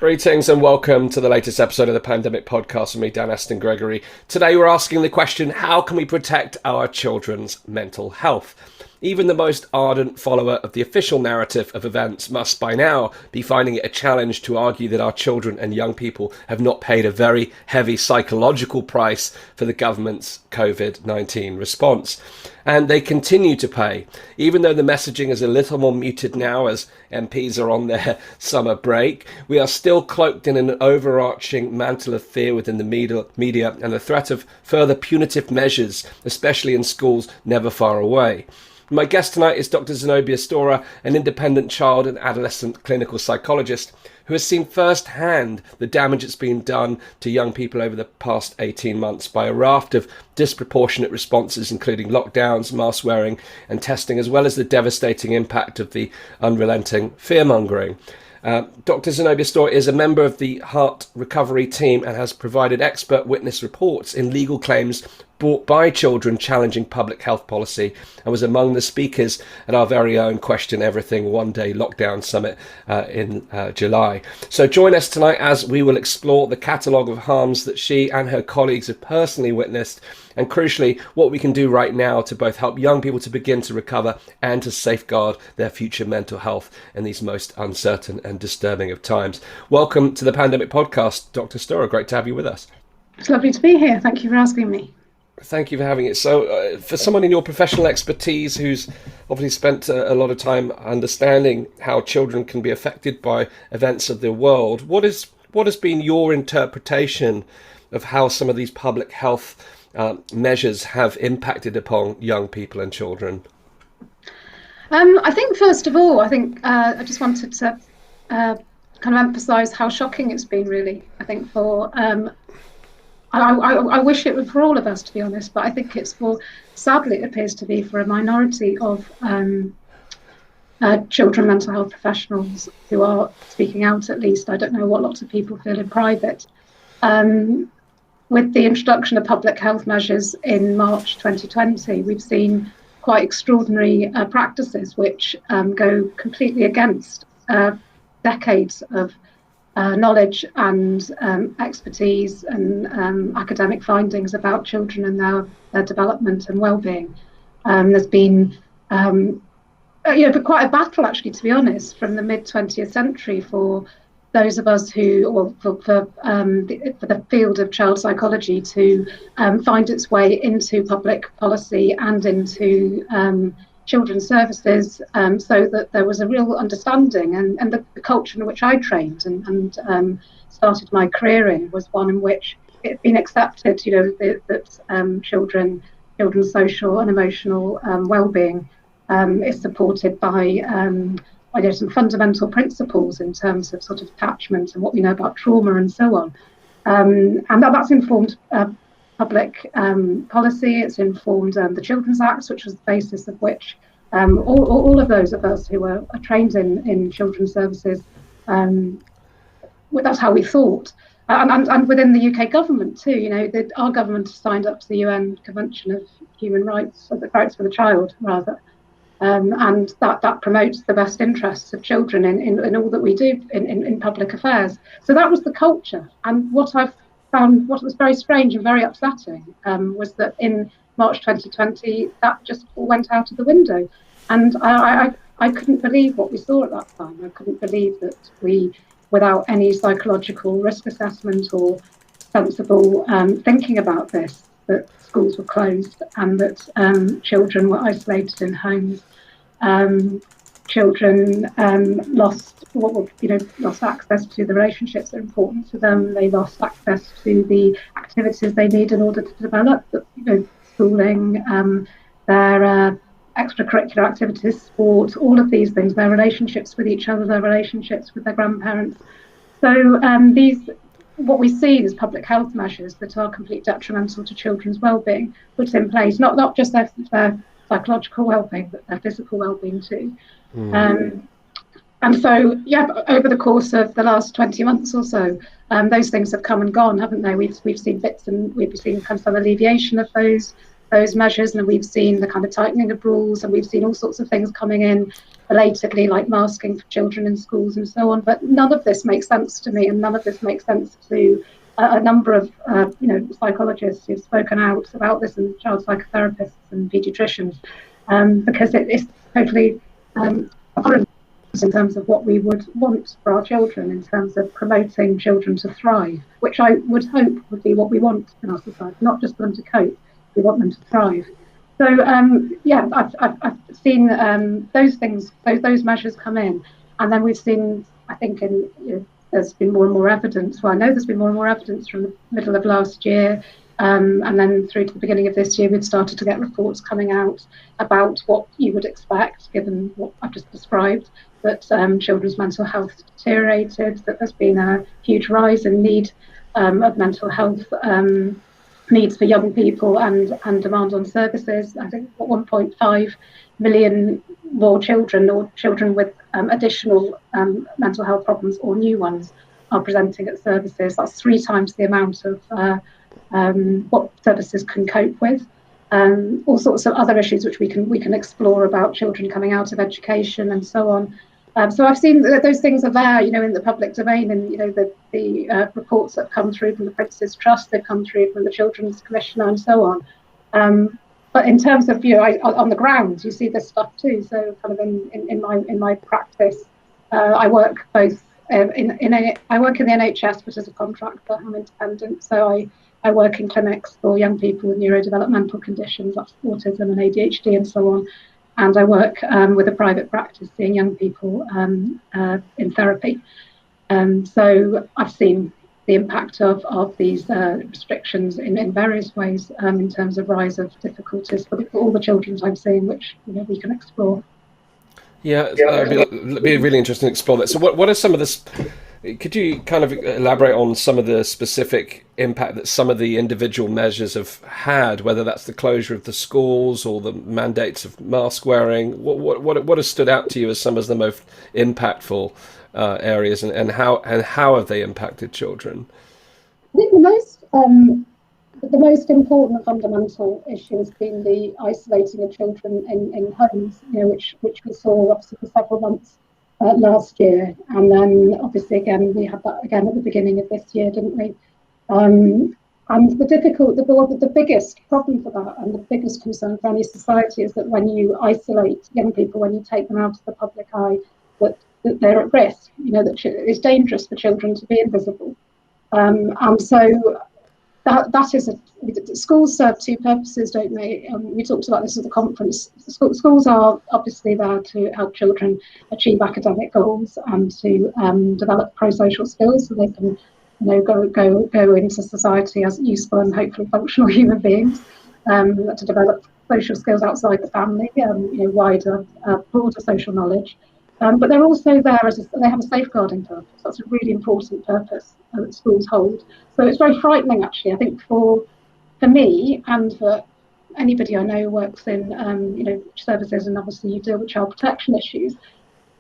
Greetings and welcome to the latest episode of the Pandemic Podcast with me, Dan Astin-Gregory. Today we're asking the question, how can we protect our children's mental health? Even the most ardent follower of the official narrative of events must by now be finding it a challenge to argue that our children and young people have not paid a very heavy psychological price for the government's COVID-19 response. And they continue to pay, even though the messaging is a little more muted now as MPs are on their summer break. We are still cloaked in an overarching mantle of fear within the media and the threat of further punitive measures, especially in schools never far away. My guest tonight is Dr Zenobia Storah, an independent child and adolescent clinical psychologist who has seen firsthand the damage that's been done to young people over the past 18 months by a raft of disproportionate responses, including lockdowns, mask wearing and testing, as well as the devastating impact of the unrelenting fear-mongering. Dr Zenobia Storah is a member of the HART recovery team and has provided expert witness reports in legal claims brought by children challenging public health policy, and was among the speakers at our very own Question Everything One Day Lockdown Summit in July. So join us tonight as we will explore the catalogue of harms that she and her colleagues have personally witnessed, and crucially, what we can do right now to both help young people to begin to recover and to safeguard their future mental health in these most uncertain and disturbing of times. Welcome to the Pandemic Podcast, Dr. Storah. Great to have you with us. It's lovely to be here. Thank you for asking me. Thank you for having it. So for someone in your professional expertise who's obviously spent a lot of time understanding how children can be affected by events of the world, what has been your interpretation of how some of these public health measures have impacted upon young people and children? I think, first of all, I just wanted to kind of emphasise how shocking it's been, really. I think I wish it were for all of us, to be honest, but I think sadly, it appears to be for a minority of children mental health professionals who are speaking out, at least. I don't know what lots of people feel in private. With the introduction of public health measures in March 2020, we've seen quite extraordinary practices which go completely against decades of knowledge and expertise and academic findings about children and their development and well-being. There's been quite a battle, actually, to be honest, from the mid-20th century for those of us for the field of child psychology to find its way into public policy and into children's services, so that there was a real understanding, and the culture in which I trained and started my career in was one in which it had been accepted, that children's social and emotional well-being is supported by some fundamental principles in terms of sort of attachment and what we know about trauma and so on, and that's informed public policy. It's informed the Children's Act, which was the basis of which all of those of us who are trained in children's services, that's how we thought. And within the UK government too, our government has signed up to the UN Convention of Human Rights, or the Rights for the Child, rather. And that promotes the best interests of children in all that we do in public affairs. So that was the culture. And what I've found, what was very strange and very upsetting, was that in March 2020, that just all went out of the window. And I couldn't believe what we saw at that time. I couldn't believe that we, without any psychological risk assessment or sensible thinking about this, that schools were closed and that children were isolated in homes. Children lost access to the relationships that are important to them. They lost access to the activities they need in order to develop, schooling, their extracurricular activities, sport, all of these things, their relationships with each other, their relationships with their grandparents. So what we see is public health measures that are completely detrimental to children's well-being put in place, not just their psychological well-being, but their physical well-being too. And so, over the course of the last 20 months or so, those things have come and gone, haven't they? We've seen bits, and we've seen kind of some alleviation of those measures, and we've seen the kind of tightening of rules, and we've seen all sorts of things coming in belatedly, like masking for children in schools and so on. But none of this makes sense to me, and none of this makes sense to a number of psychologists who've spoken out about this, and child psychotherapists and paediatricians, because it's totally abhorrent in terms of what we would want for our children, in terms of promoting children to thrive, which I would hope would be what we want in our society, not just for them to cope, we want them to thrive. So I've seen those things, those measures come in, and then we've seen, I think, there's been more and more evidence. Well, I know there's been more and more evidence from the middle of last year, and then through to the beginning of this year, we've started to get reports coming out about what you would expect, given what I've just described, that children's mental health deteriorated, that there's been a huge rise in need of mental health needs for young people and demand on services. I think 1.5 million more children, or children with additional mental health problems or new ones, are presenting at services. That's 3 times the amount of what services can cope with. All sorts of other issues which we can explore about children coming out of education and so on. So I've seen that those things are there, in the public domain, and the reports that have come through from the Prince's Trust, they've come through from the Children's Commissioner and so on. But in terms of on the ground, you see this stuff too. So kind of in my practice, I work both I work in the NHS, but as a contractor, I'm independent. So I work in clinics for young people with neurodevelopmental conditions, that's autism and ADHD and so on. And I work with a private practice seeing young people in therapy. So I've seen the impact of these restrictions in various ways in terms of rise of difficulties for all the children I'm seeing, which we can explore. Yeah, it'd be really interesting to explore that. So what are some of this? Could you kind of elaborate on some of the specific impact that some of the individual measures have had, whether that's the closure of the schools or the mandates of mask wearing? What has stood out to you as some of the most impactful areas, and how have they impacted children? I think the most important fundamental issue has been the isolating of children in homes, which we saw obviously for several months last year, and then obviously again we had that again at the beginning of this year, didn't we? And the biggest problem for that, and the biggest concern for any society, is that when you isolate young people, when you take them out of the public eye, that they're at risk. That it's dangerous for children to be invisible, and so that is schools serve 2 purposes, don't they? We talked about this at the conference. Schools are obviously there to help children achieve academic goals and to develop pro-social skills, so they can go into society as useful and hopefully functional human beings, to develop social skills outside the family, wider, broader social knowledge. But they're also there they have a safeguarding purpose. That's a really important purpose that schools hold. So it's very frightening, actually, I think, for me and for anybody I know who works in services, and obviously you deal with child protection issues.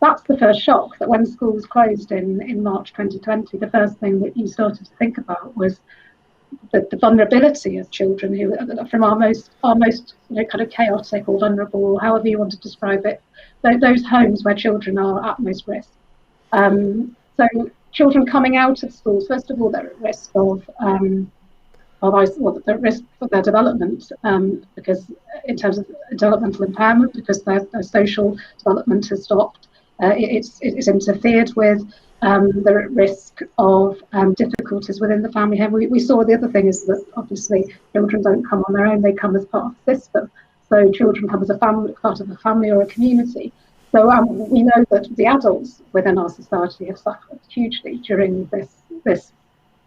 That's the first shock, that when schools closed in March 2020, the first thing that you started to think about was the vulnerability of children who, from our most kind of chaotic or vulnerable, however you want to describe it, those homes where children are at most risk. So children coming out of schools, first of all, they're at risk they're at risk for their development, because in terms of developmental impairment, because their social development has stopped, it's interfered with. They're at risk of difficulties within the family home. We saw the other thing is that obviously children don't come on their own; they come as part of the system. So children come as a family, part of a family or a community. So we know that the adults within our society have suffered hugely during this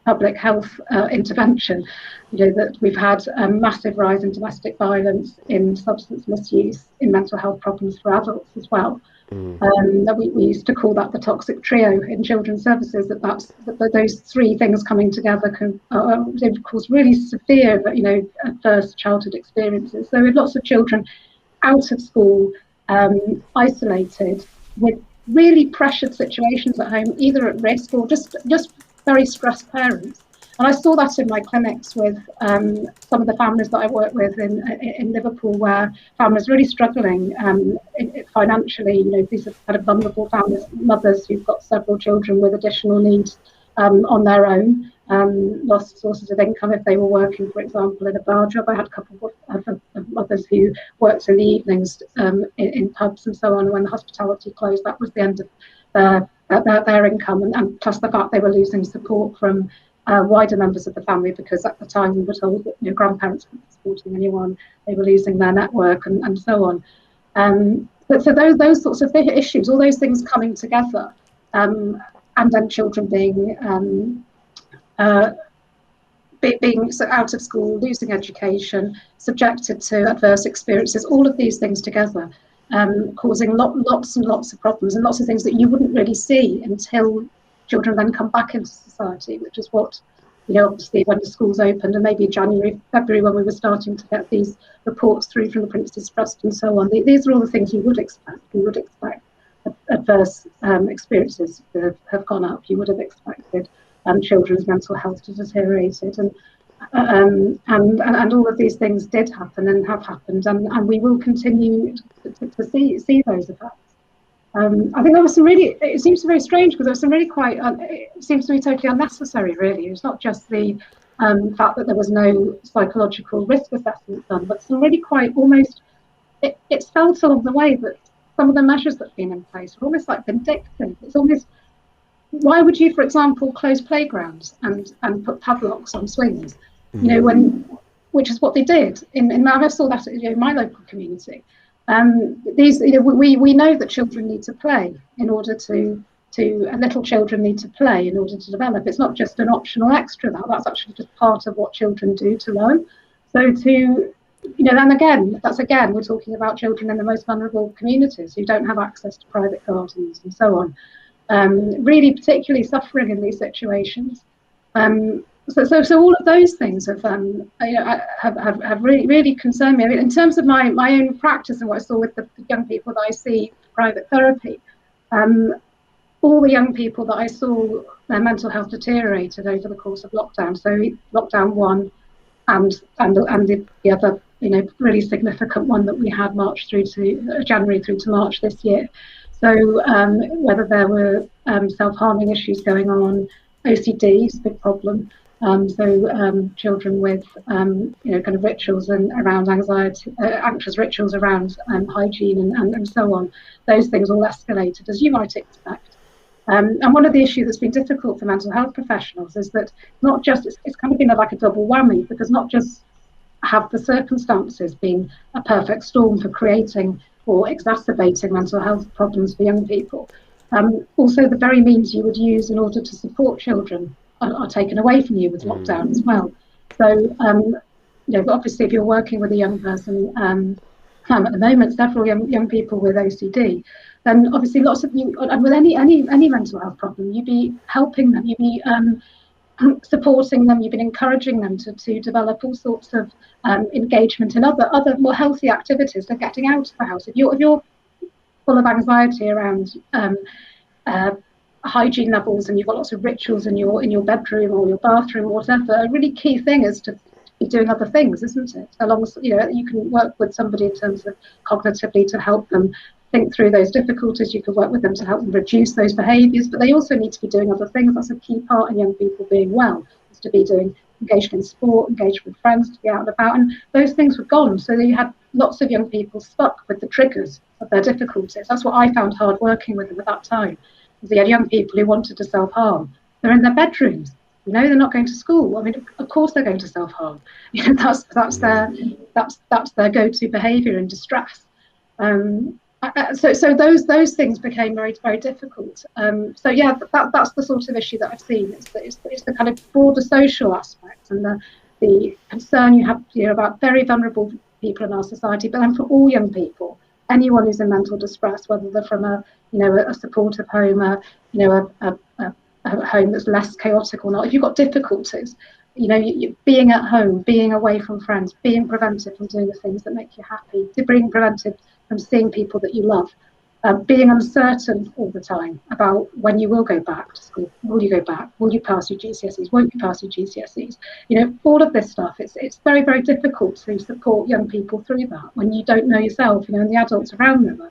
public health intervention. That we've had a massive rise in domestic violence, in substance misuse, in mental health problems for adults as well. We used to call that the toxic trio in children's services. That those 3 things coming together can cause really severe, adverse childhood experiences. So with lots of children out of school, isolated, with really pressured situations at home, either at risk or just very stressed parents. And I saw that in my clinics with some of the families that I work with in Liverpool, where families really struggling financially. You know, these are kind of vulnerable families, mothers who've got several children with additional needs on their own, lost sources of income if they were working, for example, in a bar job. I had a couple of mothers who worked in the evenings in pubs and so on. And when the hospitality closed, that was the end of their income, and plus the fact they were losing support from wider members of the family, because at the time we were told that, you know, grandparents weren't supporting anyone, they were losing their network, and so on. So those sorts of issues, all those things coming together, and then children being out of school, losing education, subjected to adverse experiences, all of these things together, causing lots and lots of problems, and lots of things that you wouldn't really see until children then come back into society, which is what, you know, obviously when the schools opened, and maybe January, February, when we were starting to get these reports through from the Prince's Trust and so on. These are all the things you would expect. You would expect adverse experiences have gone up. You would have expected children's mental health to deteriorate, and all of these things did happen and have happened, and we will continue to see those effects. I think there was some really, it seems very strange because there was some really quite, it seems to me totally unnecessary really. It's not just the fact that there was no psychological risk assessment done, but some really quite almost, it's felt along the way that some of the measures that have been in place are almost like vindictive. It's almost, why would you, for example, close playgrounds and put padlocks on swings? You know, which is what they did. I saw that in my local community. These, you know, we know that children need to play in order to little children need to play in order to develop. It's not just an optional extra. That's actually just part of what children do to learn. So you know, then again, we're talking about children in the most vulnerable communities who don't have access to private gardens and so on. Really particularly suffering in these situations. So all of those things have really concerned me. I mean, in terms of my own practice and what I saw with the young people that I see for private therapy, all the young people that I saw, their mental health deteriorated over the course of lockdown. So lockdown 1 and the other, you know, really significant one that we had March through to January through to March this year. So whether there were self-harming issues going on, OCD is a big problem. Children with you know, kind of rituals and around anxiety, anxious rituals around hygiene and so on. Those things all escalated, as you might expect. And one of the issues that's been difficult for mental health professionals is that not just, it's kind of been like a double whammy, because not just have the circumstances been a perfect storm for creating or exacerbating mental health problems for young people, also the very means you would use in order to support children are taken away from you with lockdown as well. So, you know, obviously if you're working with a young person, at the moment, several young people with OCD, then obviously lots of you, and with any mental health problem, you'd be helping them, you'd be supporting them, you've been encouraging them to develop all sorts of engagement in other more healthy activities. They're getting out of the house. If you're full of anxiety around hygiene levels, and you've got lots of rituals in your bedroom or your bathroom or whatever, a really key thing is to be doing other things, isn't it? Along, you know, you can work with somebody in terms of cognitively to help them think through those difficulties. You can work with them to help them reduce those behaviours, but they also need to be doing other things. That's a key part in young people being well, is to be engaged in sport, engaged with friends, to be out and about, and those things were gone. So you had lots of young people stuck with the triggers of their difficulties. That's what I found hard working with them at that time. They had young people who wanted to self-harm. They're in their bedrooms. You know, they're not going to school. I mean, of course they're going to self-harm. You know, that's their go-to behaviour in distress. So those things became very, very difficult. So yeah, that's the sort of issue that I've seen. It's the kind of broader social aspect and the concern you have, you know, about very vulnerable people in our society, but then for all young people, anyone who's in mental distress, whether they're from a supportive home, a home that's less chaotic or not. If you've got difficulties, you know, you being at home, being away from friends, being prevented from doing the things that make you happy, being prevented from seeing people that you love, being uncertain all the time about when you will go back to school. Will you go back? Will you pass your GCSEs? Won't you pass your GCSEs? All of this stuff, it's very, very difficult to support young people through that when you don't know yourself, and the adults around them,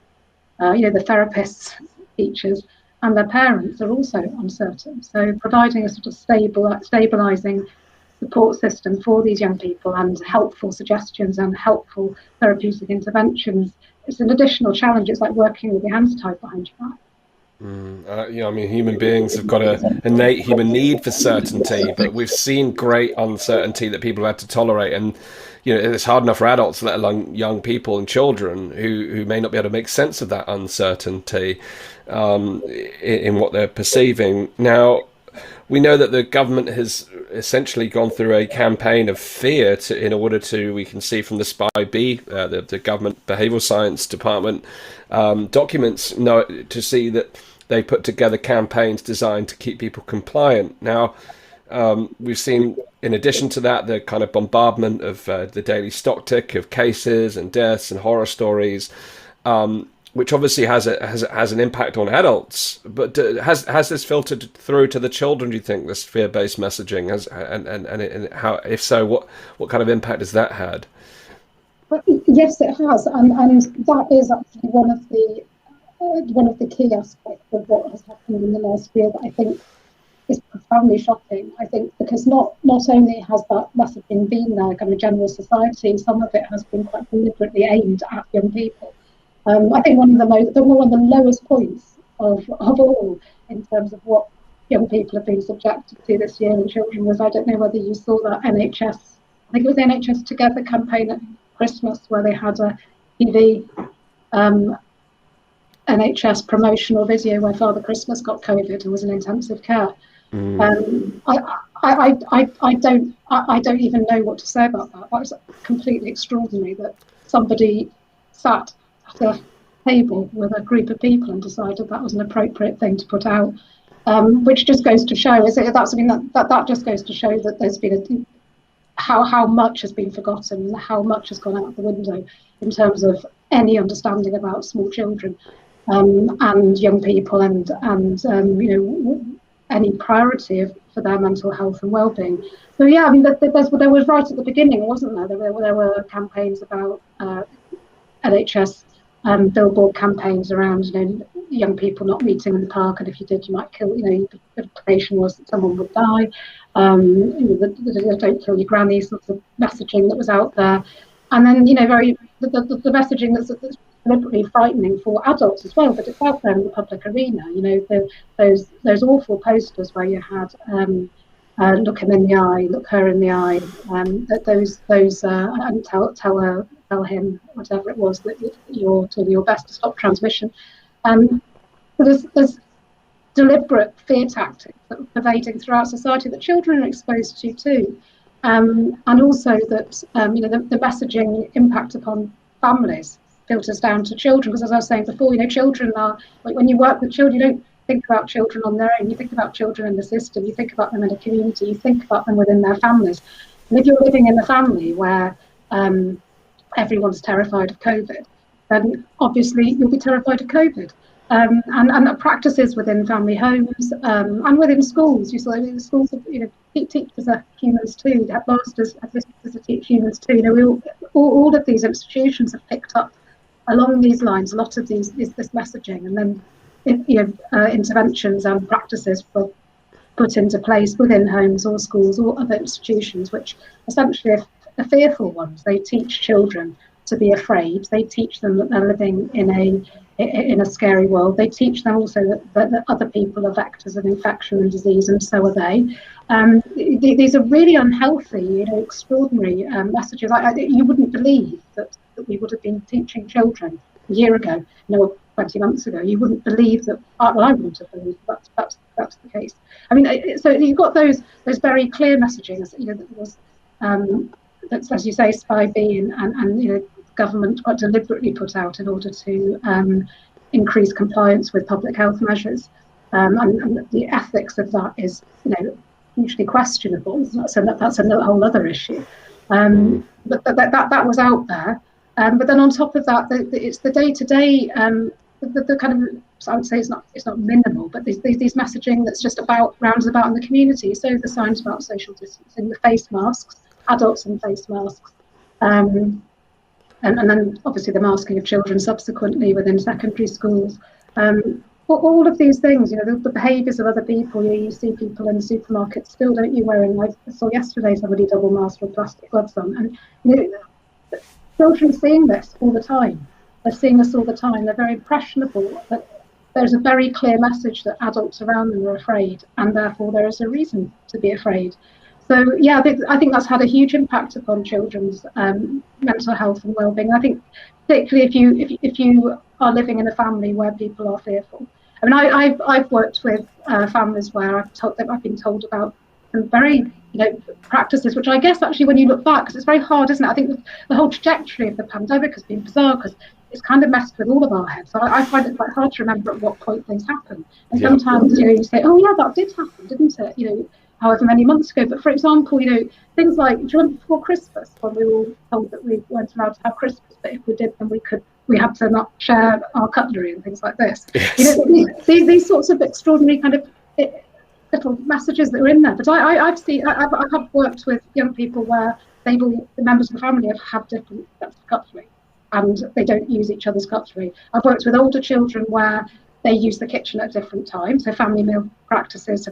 the therapists, teachers, and their parents are also uncertain. So providing a sort of stabilising support system for these young people and helpful suggestions and helpful therapeutic interventions, it's an additional challenge. It's like working with your hands tied behind your back. Human beings have got an innate human need for certainty, but we've seen great uncertainty that people have had to tolerate, and it's hard enough for adults, let alone young people and children who may not be able to make sense of that uncertainty in what they're perceiving. Now, we know that the government has essentially gone through a campaign of fear we can see from the SPI-B, the government behavioural science department documents to see that they put together campaigns designed to keep people compliant. Now, we've seen, in addition to that, the kind of bombardment of the daily stock tick of cases and deaths and horror stories, which obviously has an impact on adults. But has this filtered through to the children, do you think, this fear-based messaging? And how, if so, what kind of impact has that had? Yes, it has, and that is actually one of the key aspects of what has happened in the last year that I think is profoundly shocking. I think because not only has that messaging been there, kind of general society, some of it has been quite deliberately aimed at young people. I think one of the lowest points of all in terms of what young people have been subjected to this year in children was, I don't know whether you saw that NHS, I think it was the NHS Together campaign at Christmas, where they had a TV NHS promotional video where Father Christmas got COVID and was in intensive care. I don't even know what to say about that. That was completely extraordinary that somebody sat at a table with a group of people and decided that was an appropriate thing to put out, which just goes to show that just goes to show that there's been how much has been forgotten and how much has gone out the window in terms of any understanding about small children and young people and any priority for their mental health and well-being. So yeah, I mean, there was right at the beginning, wasn't there? There were campaigns about NHS billboard campaigns around young people not meeting in the park, and if you did, you might kill. The implication was that someone would die. Don't kill your granny, sorts of messaging that was out there, and then the messaging that's deliberately frightening for adults as well, but it's out there in the public arena. Those awful posters where you had look him in the eye, look her in the eye, and tell him whatever it was that you're doing your best to stop transmission. There's deliberate fear tactics that are pervading throughout society that children are exposed to too, and also that the messaging impact upon families filters down to children, because as I was saying before, children are, like, when you work with children, you don't think about children on their own, you think about children in the system, you think about them in a community, you think about them within their families. And if you're living in a family where everyone's terrified of COVID, then obviously you'll be terrified of COVID. And practices within family homes and within schools. You saw schools, teachers are humans too, headmasters are teach humans too. All of these institutions have picked up along these lines a lot of this messaging, and then interventions and practices were put into place within homes or schools or other institutions, which essentially are fearful ones. They teach children to be afraid. They teach them that they're living in a scary world. They teach them also that other people are vectors of infection and disease, and so are they. These are really unhealthy, extraordinary messages. You wouldn't believe that we would have been teaching children a year ago, 20 months ago. You wouldn't believe that. Well, I wouldn't have believed that's the case. I mean, so you've got those very clear messaging, that was, that's, as you say, SPI-B and government quite deliberately put out in order to increase compliance with public health measures, and the ethics of that is hugely questionable. So that's a whole other issue. But that was out there. But then on top of that, it's the day-to-day the kind of, so I would say it's not minimal, but these messaging that's just rounds about in the community. So the signs about social distancing, the face masks, adults in face masks, and then obviously the masking of children subsequently within secondary schools. All of these things, the behaviours of other people. You see people in supermarkets still, don't you, wearing, I saw yesterday somebody double masked with plastic gloves on, and children are seeing this all the time. They're seeing this all the time. They're very impressionable. But there's a very clear message that adults around them are afraid, and therefore there is a reason to be afraid. So yeah, I think that's had a huge impact upon children's mental health and well-being. I think particularly if you are living in a family where people are fearful. I mean, I've worked with families where I've been told about some very practices, which I guess actually when you look back, because it's very hard, isn't it? I think the whole trajectory of the pandemic has been bizarre because it's kind of messed with all of our heads. So I find it quite hard to remember at what point things happen. And sometimes you say, oh yeah, that did happen, didn't it? However many months ago. But for example, things like, do you remember before Christmas when we were all told that we weren't allowed to have Christmas, but if we did, then we had to not share our cutlery and things like this. Yes. These sorts of extraordinary kind of little messages that are in there. But I've worked with young people where the members of the family have different sets of cutlery and they don't use each other's cutlery. I've worked with older children where they use the kitchen at different times. So family meal practices,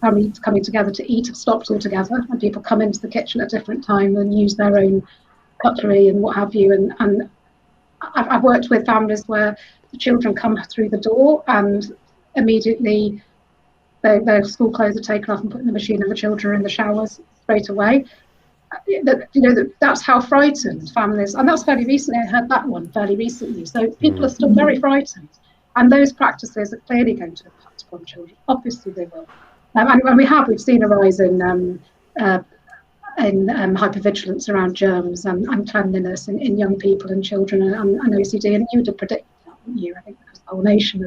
families coming together to eat have stopped altogether, and people come into the kitchen at different times and use their own cutlery and what have you. And I've worked with families where the children come through the door and immediately their school clothes are taken off and put in the machine, and the children are in the showers straight away. That's how frightened families, and that's fairly recently. I heard that one fairly recently. So people are still very frightened, and those practices are clearly going to impact upon children. Obviously, they will. And we've seen a rise in hypervigilance around germs and cleanliness in young people and children and OCD, and you would have predicted that, wouldn't you? I think because the whole nation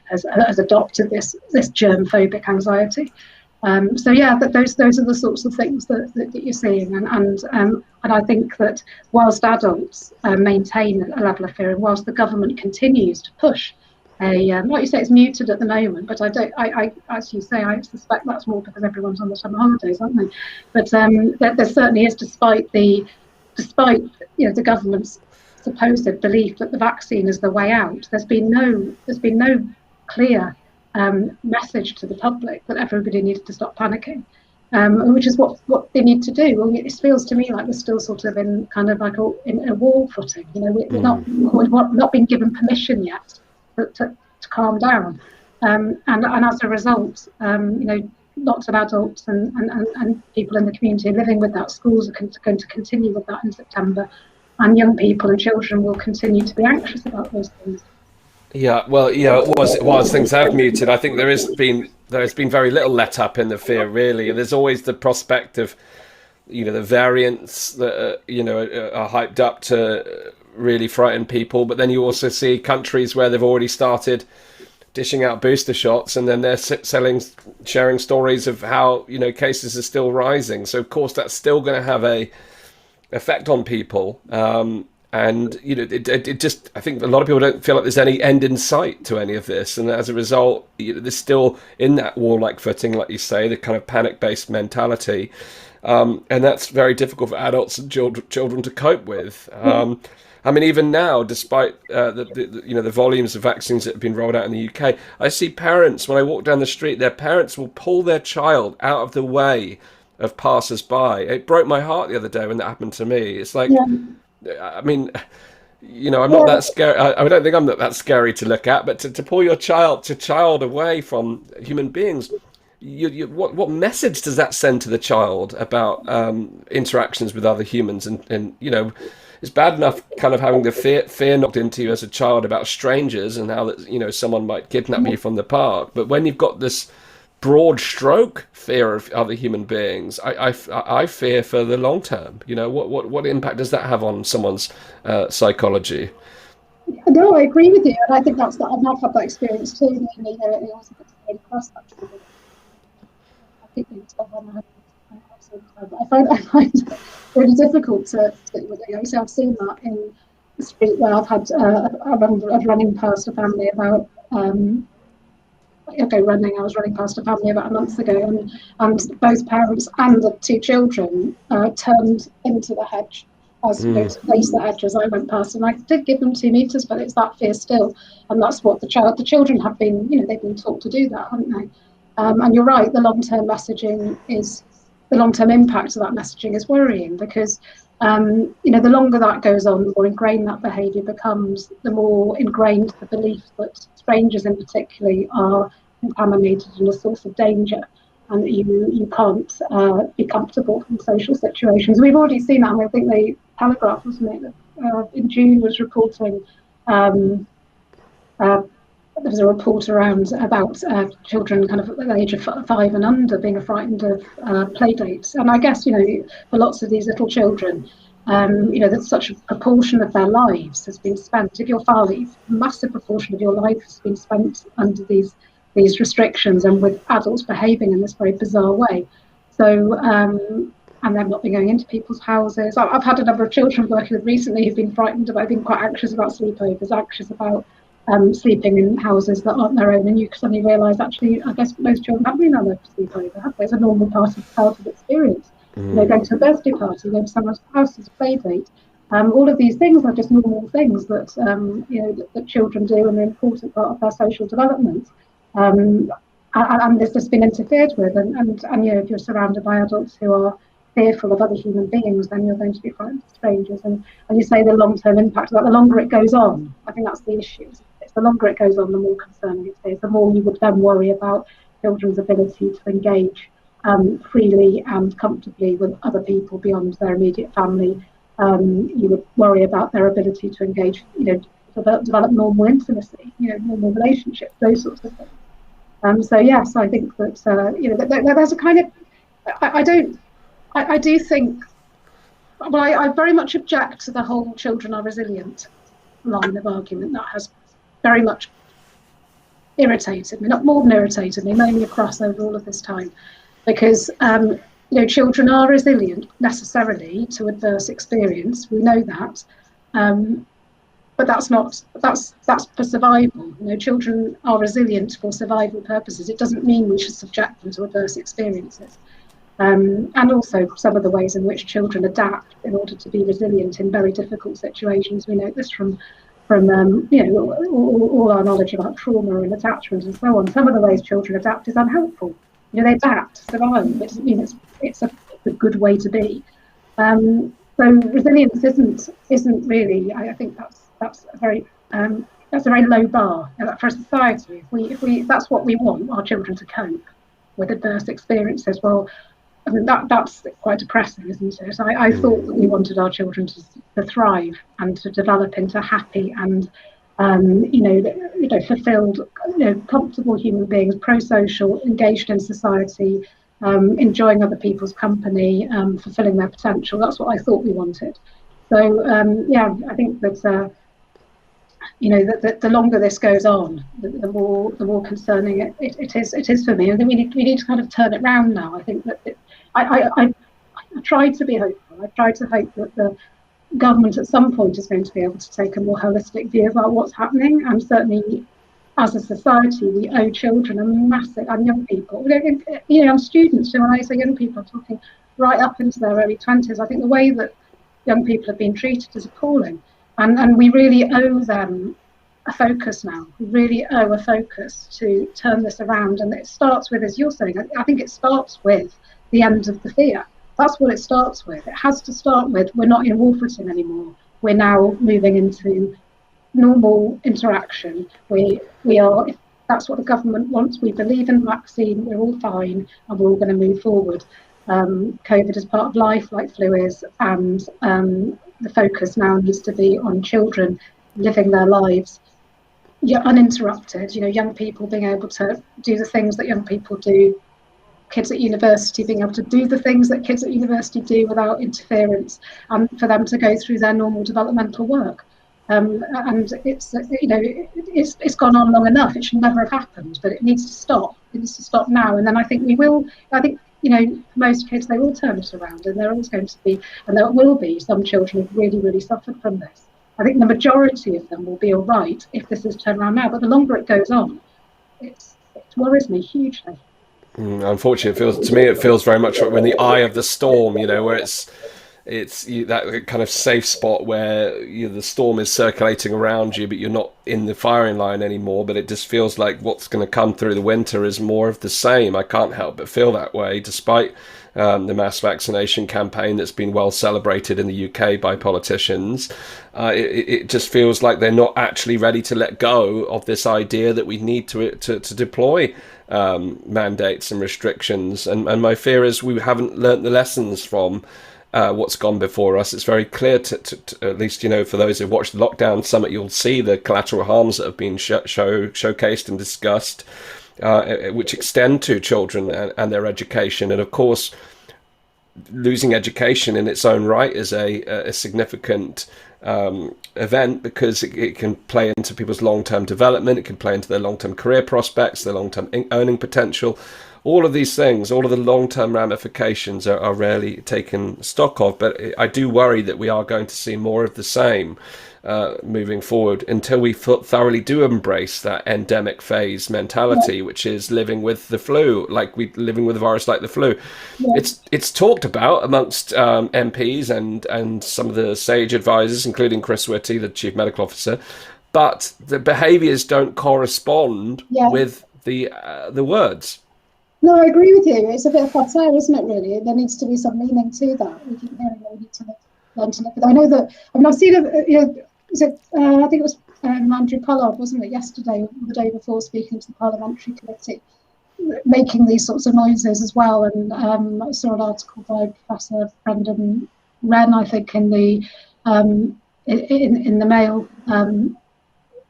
has adopted this germ-phobic anxiety. So yeah, those are the sorts of things that you're seeing, and I think that whilst adults maintain a level of fear, and whilst the government continues to push like you say, it's muted at the moment, but I as you say, I suspect that's more because everyone's on the summer holidays, aren't they? But there certainly is, despite the government's supposed belief that the vaccine is the way out, there's been no clear message to the public that everybody needs to stop panicking, which is what they need to do. Well, it feels to me like we're still sort of in kind of like in a wall footing. We're not been given permission yet to calm down, and as a result, lots of adults and people in the community living with that. Schools are going to continue with that in September, and young people and children will continue to be anxious about those things. Yeah, well, it was. Things have muted. I think there has been very little let up in the fear, really. There's always the prospect of, the variants that are hyped up to really frighten people, but then you also see countries where they've already started dishing out booster shots, and then they're sharing stories of how cases are still rising. So of course that's still going to have a effect on people. And it just, I think a lot of people don't feel like there's any end in sight to any of this, and as a result, they're still in that warlike footing, like you say, the kind of panic-based mentality, and that's very difficult for adults and children to cope with. I mean, even now, despite the volumes of vaccines that have been rolled out in the UK, I see parents, when I walk down the street, their parents will pull their child out of the way of passers-by. It broke my heart the other day when that happened to me. It's like, I mean, I'm not that scary. I don't think I'm that scary to look at, but to pull your child away from human beings, what message does that send to the child about interactions with other humans? And it's bad enough kind of having the fear knocked into you as a child about strangers and how that someone might kidnap you from the park. But when you've got this broad stroke fear of other human beings, I fear for the long term. What impact does that have on someone's psychology? No, I agree with you, and I think I've had that experience too. It also gets very cross actually. I think it's I find it really difficult to stick with it. So I've seen that street where I've had I remember running past a family about I was running past a family about a month ago, and both parents and the two children turned into the hedge as to face the hedge as I went past, and I did give them 2 meters, but it's that fear still, and that's what the children have been, they've been taught to do that, haven't they? And you're right, the long-term impact of that messaging is worrying, because the longer that goes on, the more ingrained that behaviour becomes, the more ingrained the belief that strangers in particular are contaminated and a source of danger, and that you can't be comfortable in social situations. We've already seen that, and I think the Telegraph, wasn't it, in June was reporting there was a report around about children kind of at the age of 5 and under being frightened of play dates. And I guess, for lots of these little children, that such a proportion of their lives has been spent, if you're Farley, a massive proportion of your life has been spent under these restrictions and with adults behaving in this very bizarre way. So, and them not be going into people's houses. I've had a number of children working with recently who've been frightened about, being quite anxious about sleepovers, anxious about sleeping in houses that aren't their own, and you suddenly realise, actually, I guess most children haven't been allowed to sleep over, have they? It's a normal part of childhood experience. Going to a birthday party, going to someone's house as a play date. All of these things are just normal things that that children do, and an important part of their social development. And this has been interfered with, and if you're surrounded by adults who are fearful of other human beings, then you're going to be frightened of strangers. And you say the long-term impact of that, the longer it goes on, I think that's the issue. It's the longer it goes on, the more concerning it is. The more you would then worry about children's ability to engage freely and comfortably with other people beyond their immediate family. You would worry about their ability to engage, develop normal intimacy, normal relationships, those sorts of things. So yes, I think that there's a kind of, I do think, well, I very much object to the whole children are resilient line of argument. That has very much irritated me, not more than irritated me, mainly across over all of this time, because children are resilient necessarily to adverse experience. We know that, but that's for survival. Children are resilient for survival purposes. It doesn't mean we should subject them to adverse experiences. And also some of the ways in which children adapt in order to be resilient in very difficult situations. We know this from all our knowledge about trauma and attachment and so on. Some of the ways children adapt is unhelpful. They adapt to survive. It doesn't mean it's a good way to be. So resilience isn't really. I think that's a very low bar for a society. If that's what we want our children to cope with adverse experiences, well, I mean, that's quite depressing, isn't it? I thought that we wanted our children to thrive and to develop into happy and fulfilled, comfortable human beings, pro-social, engaged in society, enjoying other people's company, fulfilling their potential. That's what I thought we wanted. So I think that that the longer this goes on, the more concerning it is for me. I think we need to kind of turn it round now. I think that I tried to be hopeful. I tried to hope that the government at some point is going to be able to take a more holistic view about what's happening, and certainly as a society we owe children a massive, and young people, and students. When I say young people, I'm talking right up into their early 20s. I think the way that young people have been treated is appalling. And we really owe them a focus now. We really owe a focus to turn this around. And it starts with, as you're saying, I think it starts with the end of the fear. That's what it starts with. It has to start with, we're not in war footing anymore. We're now moving into normal interaction. We are, if that's what the government wants, we believe in the vaccine, we're all fine, and we're all going to move forward. COVID is part of life, like flu is, and the focus now needs to be on children living their lives uninterrupted. Young people being able to do the things that young people do, kids at university being able to do the things that kids at university do without interference, and for them to go through their normal developmental work. And it's gone on long enough. It should never have happened, but it needs to stop. It needs to stop now. And then I think we will. I think most kids, they will turn it around, and there always going to be, and there will be some children who've really, really suffered from this. I think the majority of them will be all right if this is turned around now. But the longer it goes on, it worries me hugely. Unfortunately, it feels very much like we're in the eye of the storm, where it's that kind of safe spot where the storm is circulating around you, but you're not in the firing line anymore. But it just feels like what's going to come through the winter is more of the same. I can't help but feel that way, despite the mass vaccination campaign that's been well celebrated in the UK by politicians. It just feels like they're not actually ready to let go of this idea that we need to deploy mandates and restrictions. And my fear is we haven't learnt the lessons from what's gone before us. It's very clear to at least, for those who've watched the lockdown summit, you'll see the collateral harms that have been showcased and discussed, which extend to children and their education. And of course, losing education in its own right is a significant event, because it can play into people's long-term development, it can play into their long-term career prospects, their long-term earning potential. All of these things, all of the long-term ramifications are rarely taken stock of. But I do worry that we are going to see more of the same moving forward, until we thoroughly do embrace that endemic phase mentality, which is living with the flu, living with a virus like the flu. Yeah. It's talked about amongst MPs and some of the sage advisors, including Chris Whitty, the Chief Medical Officer, but the behaviours don't correspond with the words. No, I agree with you. It's a bit of hot air, isn't it, really? There needs to be some meaning to that. We keep hearing that we need to learn to live with it. I know that, I've seen, I think it was Andrew Pollard, wasn't it, yesterday or the day before, speaking to the Parliamentary Committee, making these sorts of noises as well. And I saw an article by Professor Brendan Wren, I think, in the Mail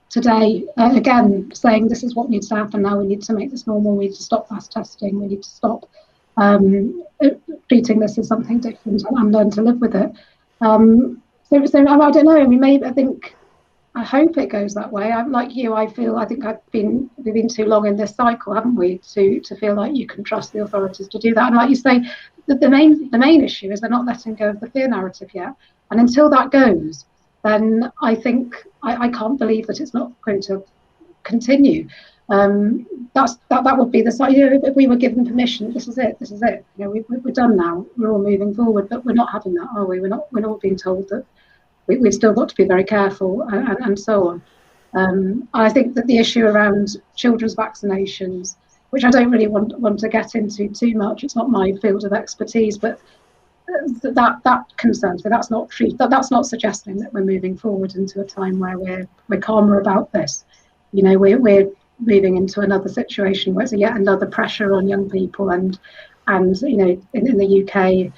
today, again, saying this is what needs to happen now. We need to make this normal. We need to stop mass testing. We need to stop treating this as something different and learn to live with it. So I don't know. I hope it goes that way. I'm like you. I think we've been too long in this cycle, haven't we, to feel like you can trust the authorities to do that. And like you say, the main issue is they're not letting go of the fear narrative yet. And until that goes, then I think I can't believe that it's not going to continue. That would be the side. If we were given permission, this is it. We're done now. We're all moving forward, but we're not having that, are we? We're not being told that we've still got to be very careful and so on. I think that the issue around children's vaccinations, which I don't really want to get into too much, it's not my field of expertise, but that concerns me. That's not true. That's not suggesting that we're moving forward into a time where we're calmer about this. We're moving into another situation where it's yet another pressure on young people, and in the UK,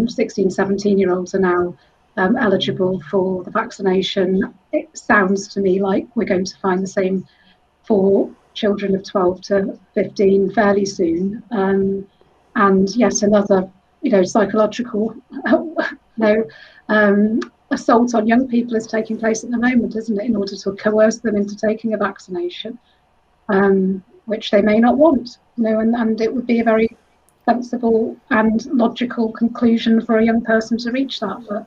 16, 17-year-olds are now eligible for the vaccination. It sounds to me like we're going to find the same for children of 12 to 15 fairly soon, and yet another psychological assault on young people is taking place at the moment, isn't it, in order to coerce them into taking a vaccination, which they may not want, and it would be a very sensible and logical conclusion for a young person to reach that, but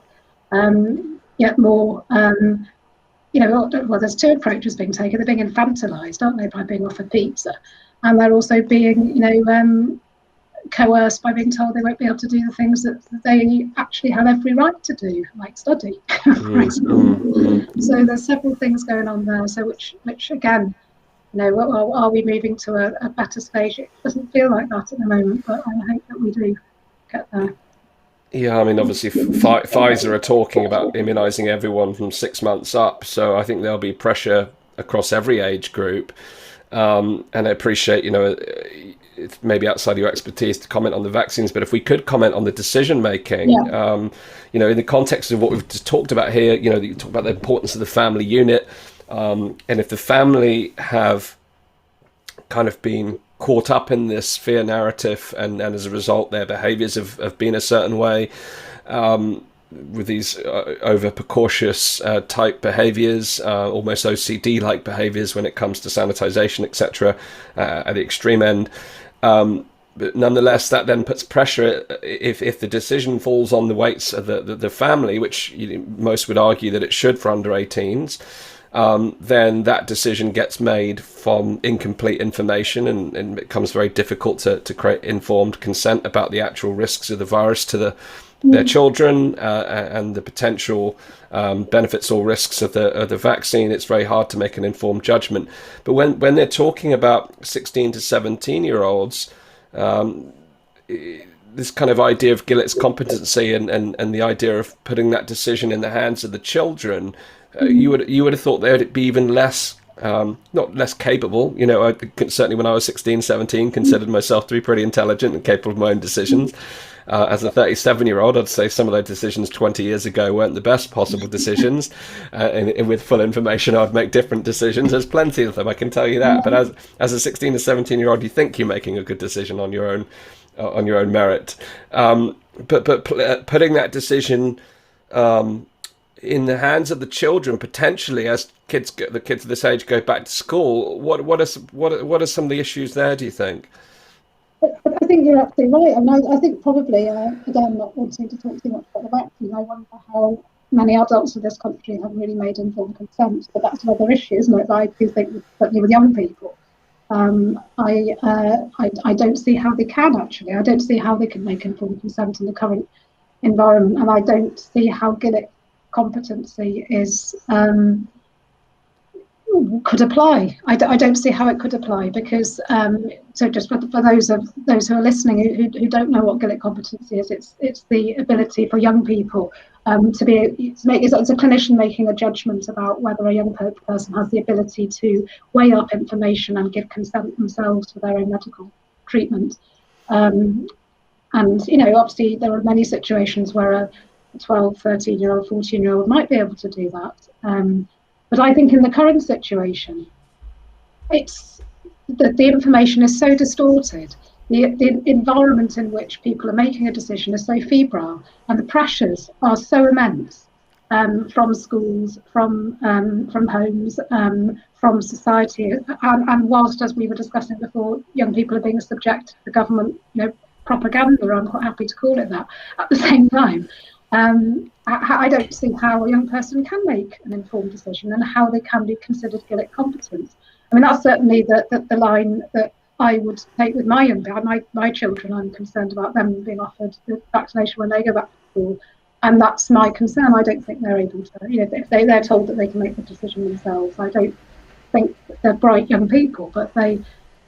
yet more, there's two approaches being taken. They're being infantilized, aren't they, by being offered pizza, and they're also being, coerced by being told they won't be able to do the things that they actually have every right to do, like study. So there's several things going on there. So which again, are we moving to a better stage? It doesn't feel like that at the moment, but I hope that we do get there. Yeah, obviously Pfizer are talking about immunising everyone from 6 months up, so I think there'll be pressure across every age group. And I appreciate, it's maybe outside your expertise to comment on the vaccines, but if we could comment on the decision making, in the context of what we've just talked about here, you talk about the importance of the family unit, and if the family have kind of been caught up in this fear narrative, and as a result their behaviours have been a certain way, with these over precautious type behaviours, almost OCD like behaviours when it comes to sanitization, etc., at the extreme end, but nonetheless, that then puts pressure. If the decision falls on the weights of the family, which most would argue that it should for under 18s, then that decision gets made from incomplete information, and it becomes very difficult to create informed consent about the actual risks of the virus to their children, and the potential benefits or risks of the vaccine. It's very hard to make an informed judgment. But when they're talking about 16 to 17-year-olds, this kind of idea of Gillett's competency and the idea of putting that decision in the hands of the children, you would have thought they'd be even less, not less capable. I certainly when I was 16, 17, considered myself to be pretty intelligent and capable of my own decisions. As a 37-year-old, I'd say some of those decisions 20 years ago weren't the best possible decisions. And with full information, I'd make different decisions. There's plenty of them, I can tell you that. But as a 16 to 17-year-old, you think you're making a good decision on your own merit. But putting that decision in the hands of the children, potentially, as the kids of this age go back to school, what are some of the issues there, do you think? I think you're absolutely right. And I think probably, again, not wanting to talk too much about the vaccine, I wonder how many adults in this country have really made informed consent. But that's another issue, isn't it? I do think, certainly with young people, I don't see how they can, actually. I don't see how they can make informed consent in the current environment. And I don't see how Gillett competency could apply. I don't see how it could apply, because so just for those who are listening who don't know what Gillett competency is, it's the ability for young people to make it's a clinician making a judgment about whether a young person has the ability to weigh up information and give consent themselves for their own medical treatment. And obviously there are many situations where a 12, 13-year-old, 14-year-old might be able to do that. But I think in the current situation, it's that the information is so distorted. The environment in which people are making a decision is so febrile, and the pressures are so immense from schools, from homes, from society. And whilst, as we were discussing before, young people are being subject to government propaganda, I'm quite happy to call it that, at the same time. I don't see how a young person can make an informed decision and how they can be considered Gillett competent. I mean, that's certainly the line that I would take with my children. I'm concerned about them being offered the vaccination when they go back to school, and that's my concern. I don't think they're able to. If they're told that they can make the decision themselves, I don't think they're bright young people, but I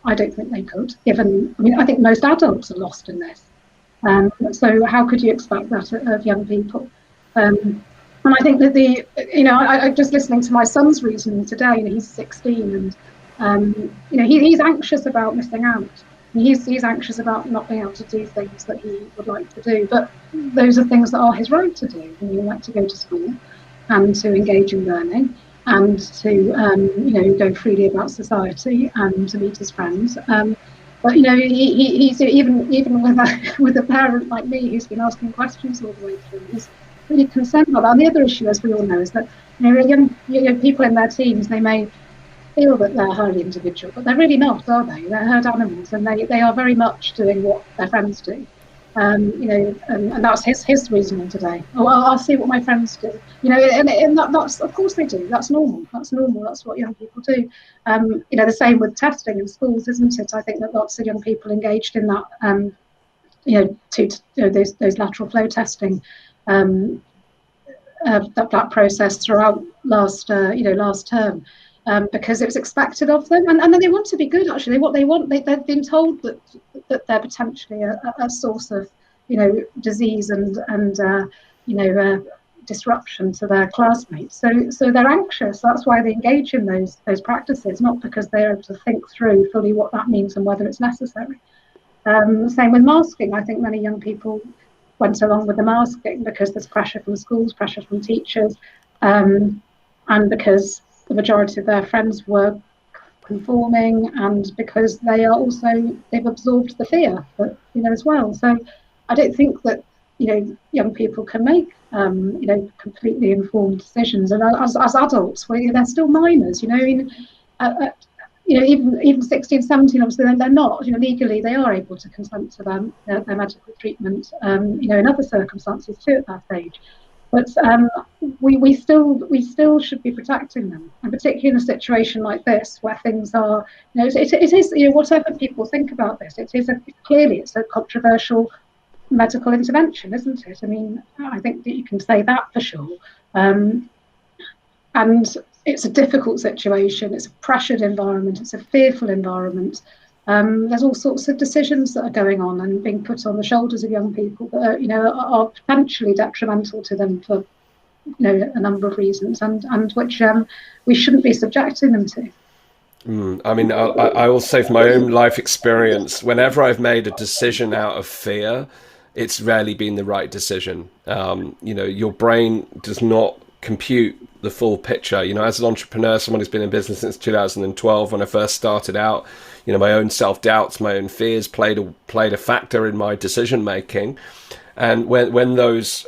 don't think they could. I think most adults are lost in this. So how could you expect that of young people? And I think that I just listening to my son's reasoning today. He's 16, and he's anxious about missing out. He's anxious about not being able to do things that he would like to do. But those are things that are his right to do. He like to go to school and to engage in learning and to go freely about society and to meet his friends. But he's even with a parent like me who's been asking questions all the way through. He's really concerned about that. And the other issue, as we all know, is that young people in their teens, they may feel that they're highly individual, but they're really not, are they? They're herd animals, and they are very much doing what their friends do. And that's his reasoning today. Oh, well, I'll see what my friends do. And that's, of course they do. That's normal. That's what young people do. The same with testing in schools, isn't it? I think that lots of young people engaged in that, those lateral flow testing, that process throughout last term. Because it was expected of them, and then they want to be good. Actually, what they want, they've been told that they're potentially a source of, disease and disruption to their classmates. So they're anxious. That's why they engage in those practices, not because they're able to think through fully what that means and whether it's necessary. Same with masking. I think many young people went along with the masking because there's pressure from schools, pressure from teachers, and because the majority of their friends were conforming, and because they've absorbed the fear, as well. So I don't think that young people can make completely informed decisions. And as adults, they're still minors. even 16, 17, obviously they're not, legally they are able to consent to their medical treatment, in other circumstances too at that age. But we still should be protecting them, and particularly in a situation like this where things are, it is, whatever people think about this, clearly it's a controversial medical intervention, isn't it? I mean, I think that you can say that for sure. And it's a difficult situation. It's a pressured environment. It's a fearful environment. There's all sorts of decisions that are going on and being put on the shoulders of young people that are potentially detrimental to them for a number of reasons, and which we shouldn't be subjecting them to. I mean, I will say from my own life experience, whenever I've made a decision out of fear, it's rarely been the right decision. Your brain does not compute the full picture. As an entrepreneur, someone who's been in business since 2012, when I first started out, my own self-doubts, my own fears played a factor in my decision making. And when those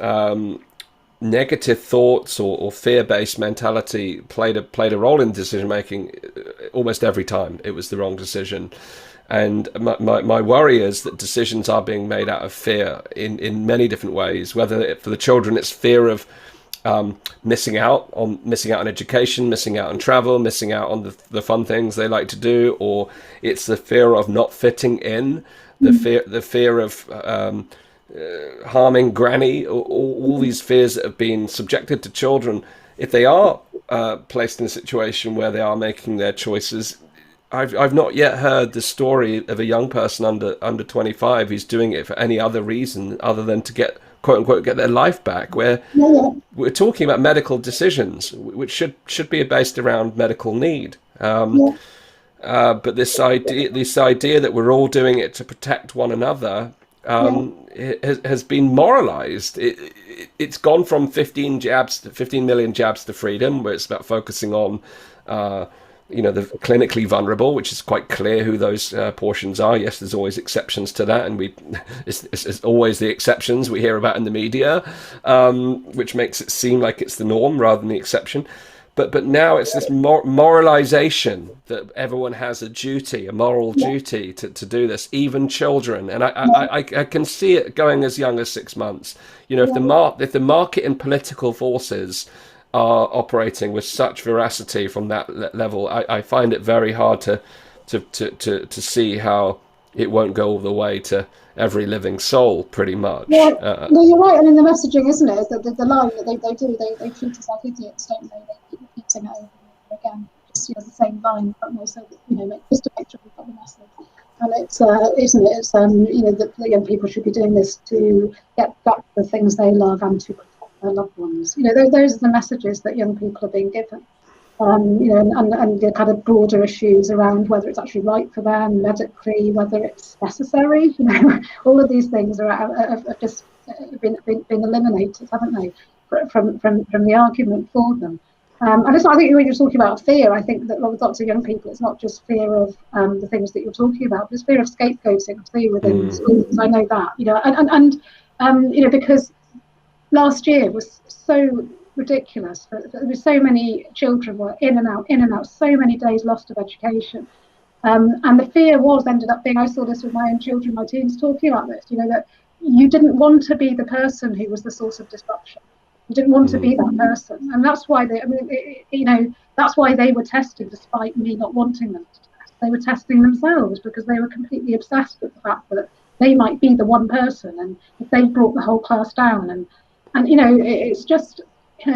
negative thoughts or fear-based mentality played a role in decision making, almost every time it was the wrong decision. And my worry is that decisions are being made out of fear in many different ways. Whether for the children it's fear of missing out on education, missing out on travel, missing out on the fun things they like to do, or it's the fear of not fitting in, the fear of harming granny, or all these fears that have been subjected to children. If they are placed in a situation where they are making their choices, I've not yet heard the story of a young person under 25 who's doing it for any other reason other than to get, quote unquote, get their life back. Where we're talking about medical decisions, which should be based around medical need. But this idea that we're all doing it to protect one another has been moralized. It's gone from 15 million jabs to freedom, where it's about focusing on the clinically vulnerable, which is quite clear who those portions are. Yes, there's always exceptions to that, and it's always the exceptions we hear about in the media, which makes it seem like it's the norm rather than the exception. But now it's this moralization that everyone has a moral duty to do this, even children. And I can see it going as young as 6 months. If the market and political forces are operating with such veracity from that level, I find it very hard to see how it won't go all the way to every living soul, pretty much. No, you're right. I mean, the messaging, isn't it, is that the line that they treat us like idiots, don't they? They keep repeating it over and over again, just the same line, but no, so that just to make sure we've got the message. And it's isn't it? It's that the young people should be doing this to get back the things they love and to protect their loved ones. Those are the messages that young people are being given. And the kind of broader issues around whether it's actually right for them medically, whether it's necessary, all of these things have just been eliminated, haven't they, from the argument for them. And I think when you're talking about fear, I think that with lots of young people, it's not just fear of the things that you're talking about, but it's fear of scapegoating, fear within schools. I know that, because last year was so ridiculous. There were so many children were in and out, so many days lost of education. And the fear ended up being, I saw this with my own children, my teens talking about this, that you didn't want to be the person who was the source of disruption. You didn't want to be that person. And that's why that's why they were tested despite me not wanting them to test. They were testing themselves because they were completely obsessed with the fact that they might be the one person, and if they brought the whole class down, and it's just so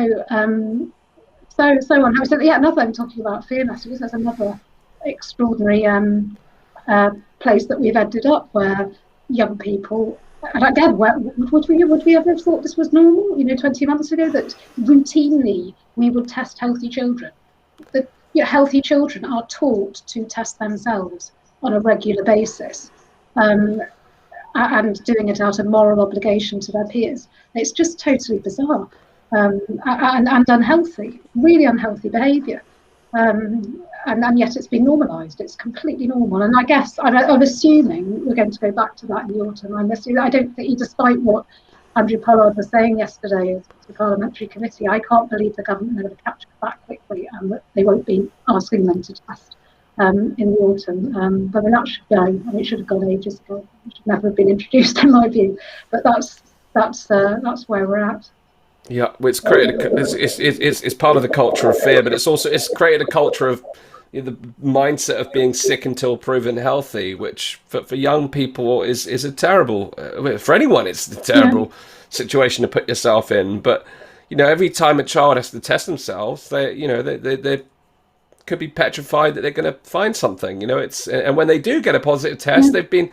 unhappy. So another, I'm talking about fear messages. There's another extraordinary place that we've ended up where young people, and again, would we ever have thought this was normal? 20 months ago, that routinely we would test healthy children. That healthy children are taught to test themselves on a regular basis, and doing it out of moral obligation to their peers. It's just totally bizarre. And unhealthy, really unhealthy behaviour, and yet it's been normalised. It's completely normal. And I guess I'm assuming we're going to go back to that in the autumn. I don't think, despite what Andrew Pollard was saying yesterday at the Parliamentary Committee, I can't believe the government are going to catch it back quickly and that they won't be asking them to test in the autumn. But that should go. I mean, it should have gone ages ago. It should never have been introduced, in my view. But that's where we're at. Yeah, it's created. It's part of the culture of fear, but it's created a culture of the mindset of being sick until proven healthy, which for young people is a terrible. For anyone, it's a terrible situation to put yourself in. But every time a child has to test themselves, they could be petrified that they're going to find something. And when they do get a positive test, they've been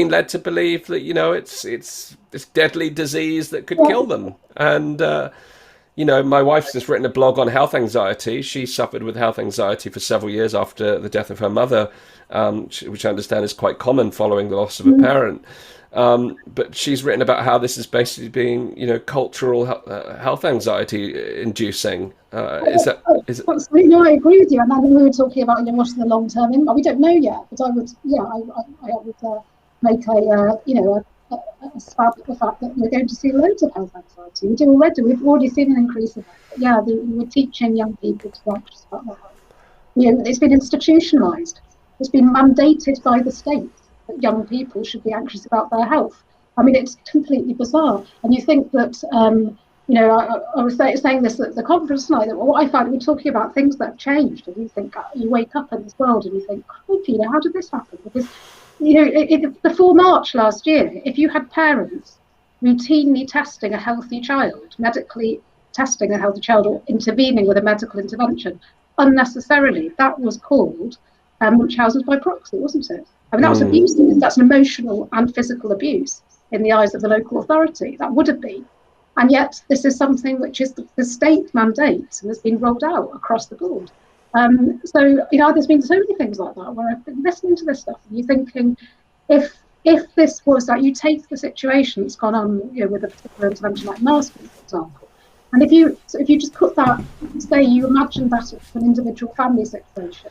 led to believe that it's this deadly disease that could kill them. And my wife's just written a blog on health anxiety. She suffered with health anxiety for several years after the death of her mother, which I understand is quite common following the loss of a parent. But she's written about how this is basically being, cultural health anxiety inducing. Is it? Absolutely, no, I agree with you. And then we were talking about, what's the long-term impact. We don't know yet, but I would make a stab at the fact that we're going to see loads of health anxiety. We do already. We've already seen an increase in that. We're teaching young people to be anxious about their health. It's been institutionalised. It's been mandated by the state that young people should be anxious about their health. I mean, it's completely bizarre. And you think that, I was saying this at the conference tonight, that what I found, we're talking about things that have changed, and you think, you wake up in this world and you think, how did this happen? Because, before March last year, if you had parents routinely testing a healthy child, medically testing a healthy child, or intervening with a medical intervention unnecessarily, that was called Munchausen's by proxy, wasn't it? I mean, that was abusive. That's an emotional and physical abuse in the eyes of the local authority. That would have been. And yet, this is something which is the state mandate and has been rolled out across the board. So, there's been so many things like that where I've been listening to this stuff and you're thinking, if this was that, you take the situation that's gone on, with a particular intervention like masking, for example, and if you just put that, say you imagine that as an individual family situation.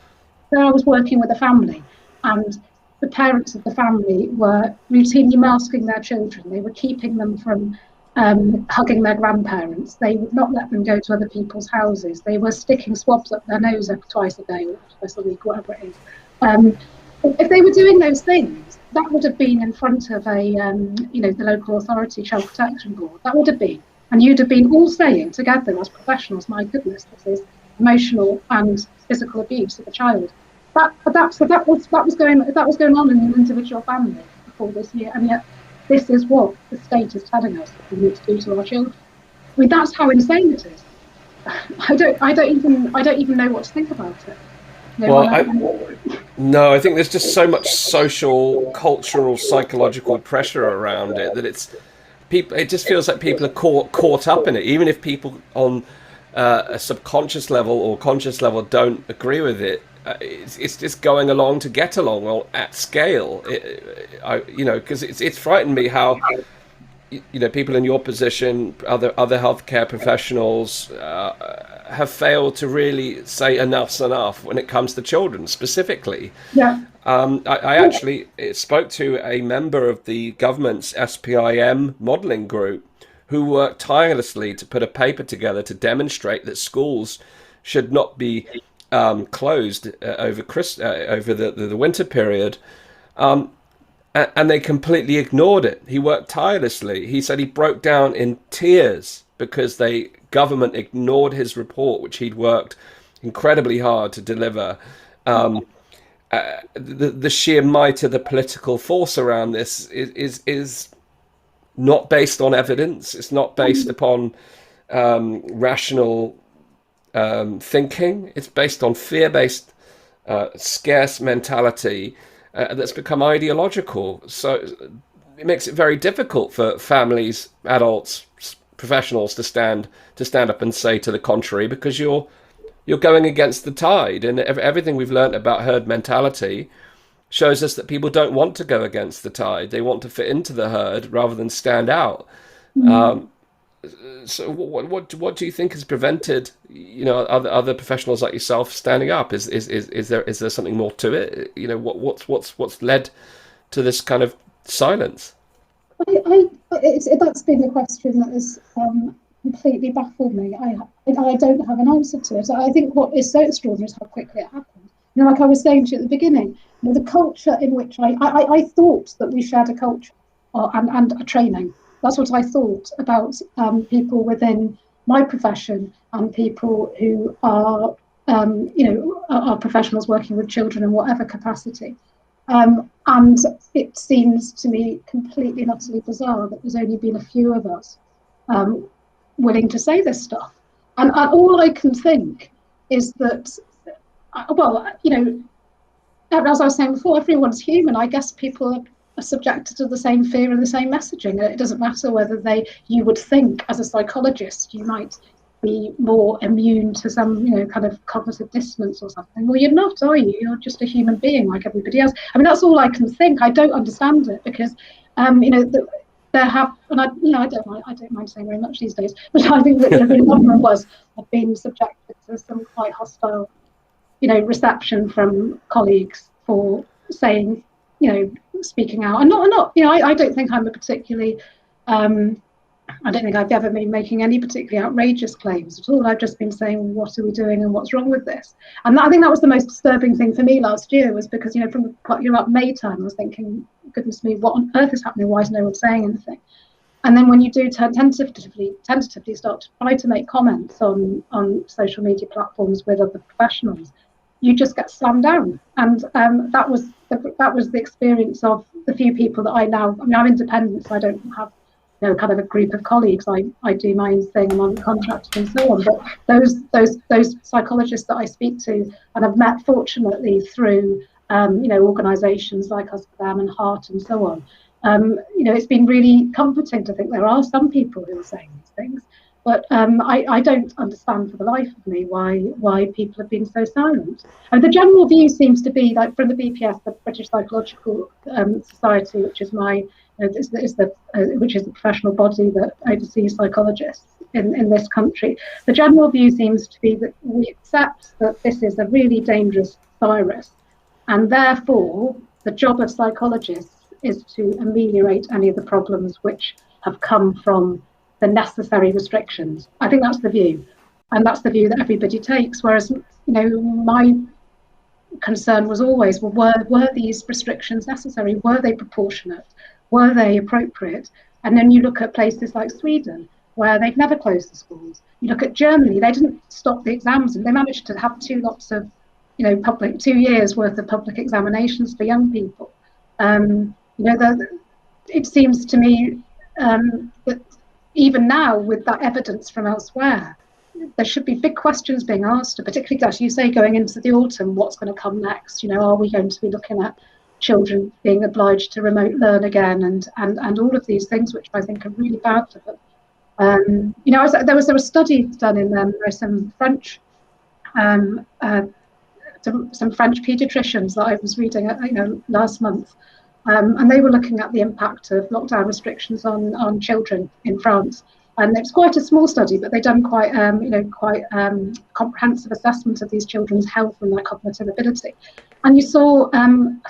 So I was working with a family, and the parents of the family were routinely masking their children. They were keeping them from hugging their grandparents. They would not let them go to other people's houses. They were sticking swabs up their nose twice a day or twice a week, whatever it is. If they were doing those things, that would have been in front of the local authority child protection board. That would have been, and you'd have been all saying together as professionals, my goodness, this is emotional and physical abuse of a child. That was going on in an individual family before this year, and yet this is what the state is telling us we need to do to our children. I mean, that's how insane it is. I don't even know what to think about it. I think there's just so much social, cultural, psychological pressure around it that it just feels like people are caught up in it, even if people on a subconscious level or conscious level don't agree with it. It's just going along to get along, or at scale. Because it's frightened me how people in your position, other healthcare professionals, have failed to really say enough's enough when it comes to children specifically. I actually spoke to a member of the government's SPIM modelling group who worked tirelessly to put a paper together to demonstrate that schools should not be closed over the winter period, and they completely ignored it. He worked tirelessly. He said he broke down in tears because government ignored his report, which he'd worked incredibly hard to deliver. The sheer might of the political force around this is not based on evidence. It's not based upon rational thinking. It's based on fear-based, scarce mentality that's become ideological. So it makes it very difficult for families, adults, professionals to stand up and say to the contrary, because you're going against the tide. And everything we've learned about herd mentality shows us that people don't want to go against the tide. They want to fit into the herd rather than stand out. So what do you think has prevented other professionals like yourself standing up? Is there something more to it? What's led to this kind of silence? That's been the question that has completely baffled me. I don't have an answer to it. I think what is so extraordinary is how quickly it happened. Like I was saying to you at the beginning, the culture in which I thought that we shared a culture and a training. That's what I thought about people within my profession and people who are, are professionals working with children in whatever capacity. And it seems to me completely and utterly bizarre that there's only been a few of us willing to say this stuff. And all I can think is that, as I was saying before, everyone's human. I guess people are subjected to the same fear and the same messaging. It doesn't matter whether you would think as a psychologist you might be more immune to some, kind of cognitive dissonance or something. Well, you're not, are you? You're just a human being like everybody else. I mean, that's all I can think. I don't understand it because, there have, and I don't mind saying very much these days, but I think that a number of us have been subjected to some quite hostile, reception from colleagues for saying, speaking out. And not, I don't think I'm a particularly, I don't think I've ever been making any particularly outrageous claims at all. I've just been saying, what are we doing and what's wrong with this? And I think that was the most disturbing thing for me last year, was because, from about May time, I was thinking, goodness me, what on earth is happening? Why is no one saying anything? And then when you do tentatively start to try to make comments on social media platforms with other professionals, you just get slammed down. And that was the experience of the few people that I'm independent, so I don't have kind of a group of colleagues. I do my own thing, I'm on contract and so on. But those psychologists that I speak to and have met, fortunately, through organisations like Us for Them and HART and so on, it's been really comforting to think there are some people who are saying these things. But I don't understand for the life of me why people have been so silent. And the general view seems to be, like, from the BPS, the British Psychological Society, which is which is the professional body that oversees psychologists in this country. The general view seems to be that we accept that this is a really dangerous virus, and therefore the job of psychologists is to ameliorate any of the problems which have come from the necessary restrictions. I think that's the view, and that's the view that everybody takes. Whereas, my concern was always, well, were these restrictions necessary? Were they proportionate? Were they appropriate? And then you look at places like Sweden, where they've never closed the schools. You look at Germany, they didn't stop the exams, and they managed to have 2 years worth of public examinations for young people. It seems to me that even now, with that evidence from elsewhere, there should be big questions being asked, particularly, as you say, going into the autumn, what's going to come next? Are we going to be looking at children being obliged to remote learn again, and all of these things, which I think are really bad for them? There was a study done in some French paediatricians that I was reading last month, and they were looking at the impact of lockdown restrictions on children in France. And it's quite a small study, but they've done quite comprehensive assessment of these children's health and their cognitive ability. And you saw a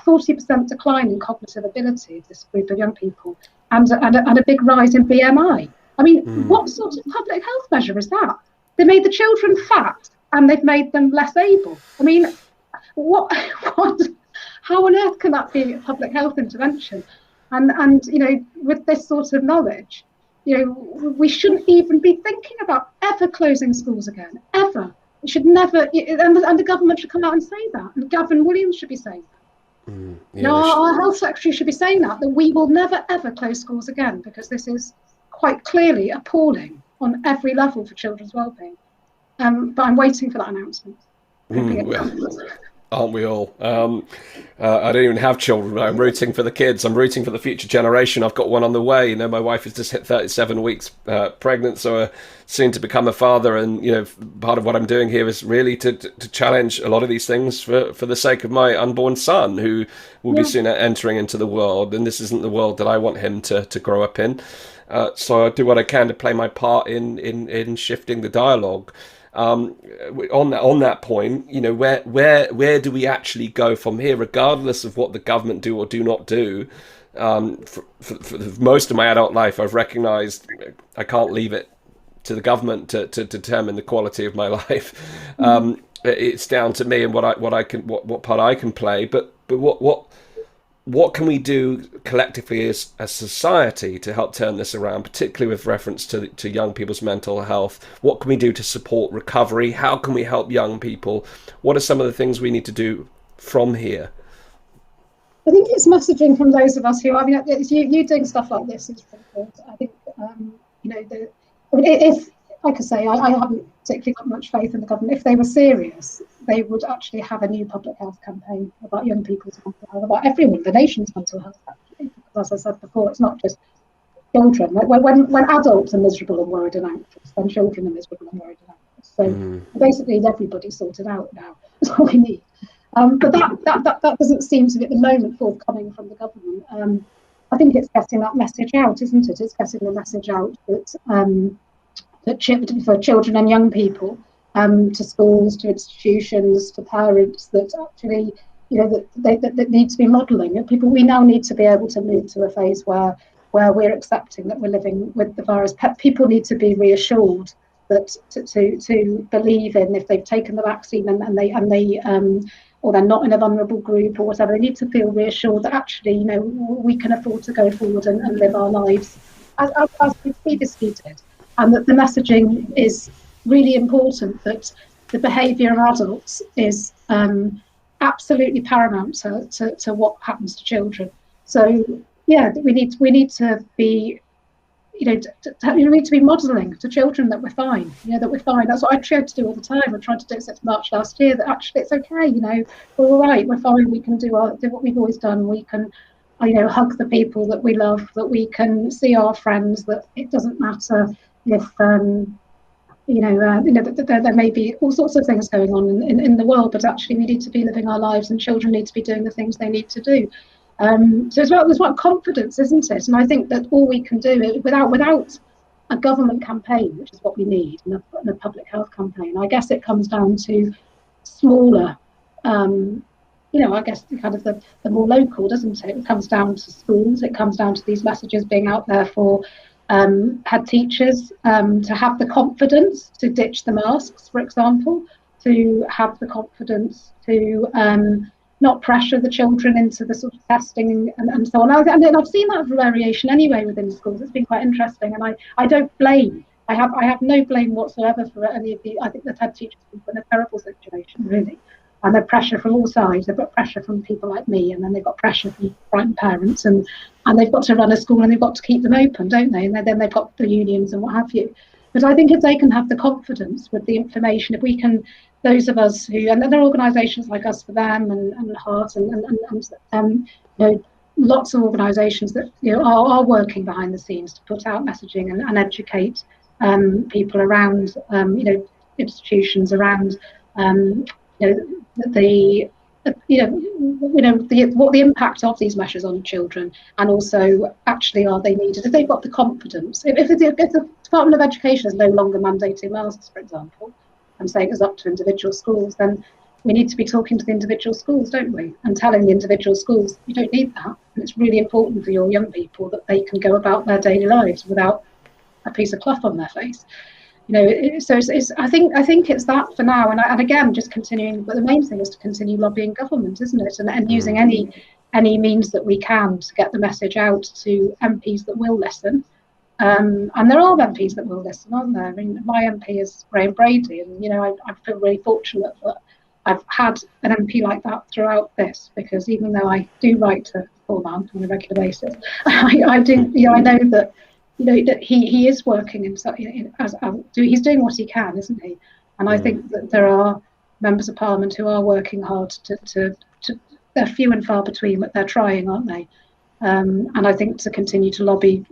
40% decline in cognitive ability of this group of young people, and a big rise in BMI. I mean, what sort of public health measure is that? They made the children fat and they've made them less able. I mean, what? How on earth can that be a public health intervention? And with this sort of knowledge, we shouldn't even be thinking about ever closing schools again, ever. It should never, and the government should come out and say that, and Gavin Williams should be saying that. Our health secretary should be saying that we will never ever close schools again, because this is quite clearly appalling on every level for children's well-being. But I'm waiting for that announcement. Aren't we all? I don't even have children, but I'm rooting for the kids. I'm rooting for the future generation. I've got one on the way. My wife has just hit 37 weeks pregnant, so soon to become a father. And part of what I'm doing here is really to challenge a lot of these things for the sake of my unborn son, who will be soon entering into the world. And this isn't the world that I want him to grow up in. So I do what I can to play my part in shifting the dialogue. On that point, where do we actually go from here, regardless of what the government do or do not do? For most of my adult life, I've recognised I can't leave it to the government to determine the quality of my life. it's down to me and what part I can play. But what can we do collectively as a society to help turn this around, particularly with reference to young people's mental health? What can we do to support recovery? How can we help young people? What are some of the things we need to do from here? I think it's messaging from those of us who, I mean, it's you doing stuff like this is really good. I think, if, like I say, I haven't particularly got much faith in the government. If they were serious, they would actually have a new public health campaign about young people's mental health, about everyone, the nation's mental health, actually. Because as I said before, it's not just children. When adults are miserable and worried and anxious, then children are miserable and worried and anxious. So basically, everybody's sorted out now. That's all we need. But that doesn't seem to be at the moment forthcoming from the government. I think it's getting that message out, isn't it? It's getting the message out that for children and young people, to schools, to institutions, to parents, that actually, that need to be modelling. We now need to be able to move to a phase where we're accepting that we're living with the virus. People need to be reassured that to believe in, if they've taken the vaccine and they or they're not in a vulnerable group or whatever, they need to feel reassured that actually, we can afford to go forward and live our lives as we previously did. And that the messaging is really important, that the behaviour of adults is absolutely paramount to what happens to children. So yeah, we need to be, we need to be modelling to children that we're fine, that we're fine. That's what I tried to do all the time. I tried to do it since March last year, that actually it's okay, we're all right, we're fine, we can do what we've always done, we can, hug the people that we love, that we can see our friends, that it doesn't matter if, there may be all sorts of things going on in the world, but actually we need to be living our lives and children need to be doing the things they need to do. So it's about confidence, isn't it? And I think that all we can do without a government campaign, which is what we need, and a public health campaign, I guess it comes down to smaller, I guess kind of the more local, doesn't it? It comes down to schools, it comes down to these messages being out there for head teachers to have the confidence to ditch the masks, for example, to have the confidence to not pressure the children into the sort of testing and so on. And I've seen that variation anyway within schools. It's been quite interesting, and I don't blame. I have no blame whatsoever for any of the. I think the head teachers have been in a terrible situation, really, and they've pressure from all sides. They've got pressure from people like me, and then they've got pressure from frightened parents, and they've got to run a school and they've got to keep them open, don't they? And then they've got the unions and what have you. But I think if they can have the confidence with the information, if we can. Those of us who, and there are organisations like Us for Them and HART and lots of organisations that are working behind the scenes to put out messaging and educate people around institutions, around what the impact of these measures on children, and also actually are they needed if they've got the confidence. If the Department of Education is no longer mandating masks, for example, and saying it's up to individual schools, then we need to be talking to the individual schools, don't we? And telling the individual schools, you don't need that. And it's really important for your young people that they can go about their daily lives without a piece of cloth on their face. So I think it's that for now. And again, just continuing, but the main thing is to continue lobbying government, isn't it? And using any means that we can to get the message out to MPs that will listen. And there are MPs that will listen, aren't there? I mean, my MP is Graham Brady, and I feel really fortunate that I've had an MP like that throughout this, because even though I do write to Foreman on a regular basis, I do, I know that that he is working he's doing what he can, isn't he? And I think that there are members of Parliament who are working hard to they're few and far between, but they're trying, aren't they? And I think to continue to lobby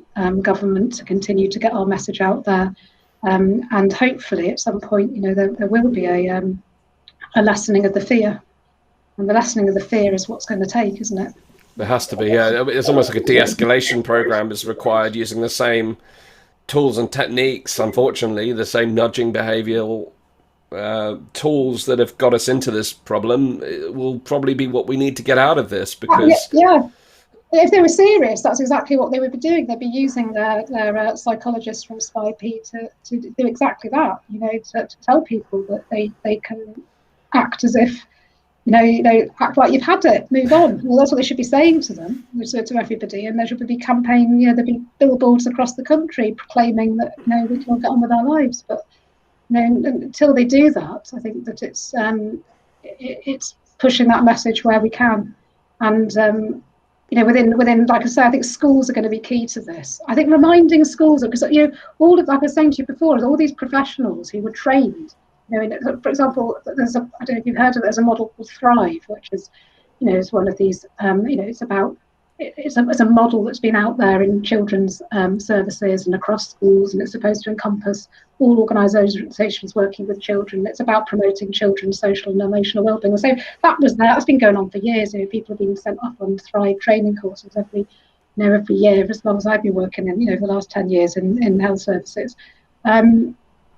government to continue to get our message out there, and hopefully at some point, there will be a lessening of the fear, and the lessening of the fear is what's going to take, isn't it? There has to be. Yeah, it's almost like a de-escalation program is required, using the same tools and techniques. Unfortunately, the same nudging behavioural tools that have got us into this problem will probably be what we need to get out of this. Because if they were serious, that's exactly what they would be doing. They'd be using their psychologists from SPI-P to do exactly that, to tell people that they can act as if, act like you've had it, move on. Well, that's what they should be saying to them, to everybody. And there should be campaign, there'd be billboards across the country proclaiming that, we can all get on with our lives. But until they do that, I think that it's pushing that message where we can. And within, like I say, I think schools are going to be key to this. I think reminding schools, because all of, like I was saying to you before, is all these professionals who were trained. For example, I don't know if you've heard of it, there's a model called Thrive, which is, is one of these. It's a model that's been out there in children's services and across schools, and it's supposed to encompass all organisations working with children. It's about promoting children's social and emotional wellbeing. So that's been going on for years. People have been sent off on Thrive training courses every year, as long as I've been working in, the last 10 years in health services.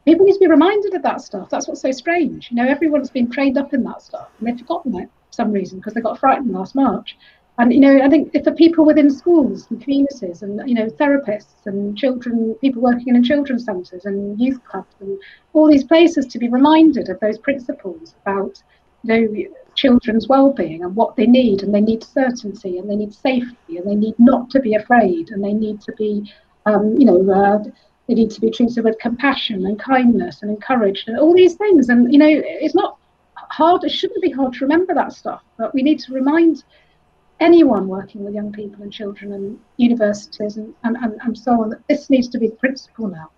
People need to be reminded of that stuff. That's what's so strange. Everyone's been trained up in that stuff, and they've forgotten it for some reason because they got frightened last March. And I think if the people within schools and communities and therapists and people working in children's centres and youth clubs and all these places to be reminded of those principles about children's well-being and what they need, and they need certainty and they need safety and they need not to be afraid and they need to be they need to be treated with compassion and kindness and encouraged and all these things. And it's not hard, it shouldn't be hard to remember that stuff, but we need to remind anyone working with young people and children and universities and so on that this needs to be the principle now,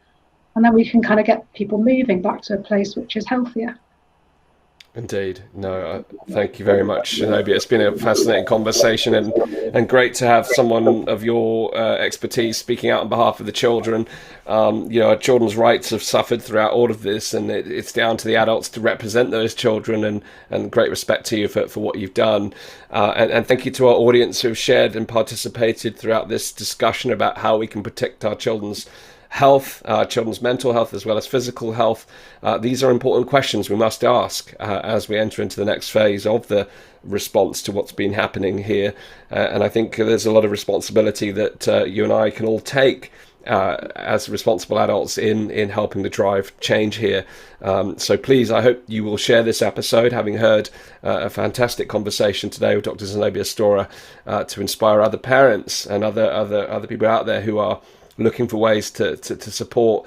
and then we can kind of get people moving back to a place which is healthier. Indeed. No, thank you very much, Zenobia. It's been a fascinating conversation and great to have someone of your expertise speaking out on behalf of the children. Children's rights have suffered throughout all of this, and it's down to the adults to represent those children, and great respect to you for what you've done. And thank you to our audience who have shared and participated throughout this discussion about how we can protect our children's health, children's mental health as well as physical health. These are important questions we must ask as we enter into the next phase of the response to what's been happening here. And I think there's a lot of responsibility that you and I can all take as responsible adults in helping to drive change here. So please, I hope you will share this episode, having heard a fantastic conversation today with Dr. Zenobia Storah, to inspire other parents and other people out there who are looking for ways to support,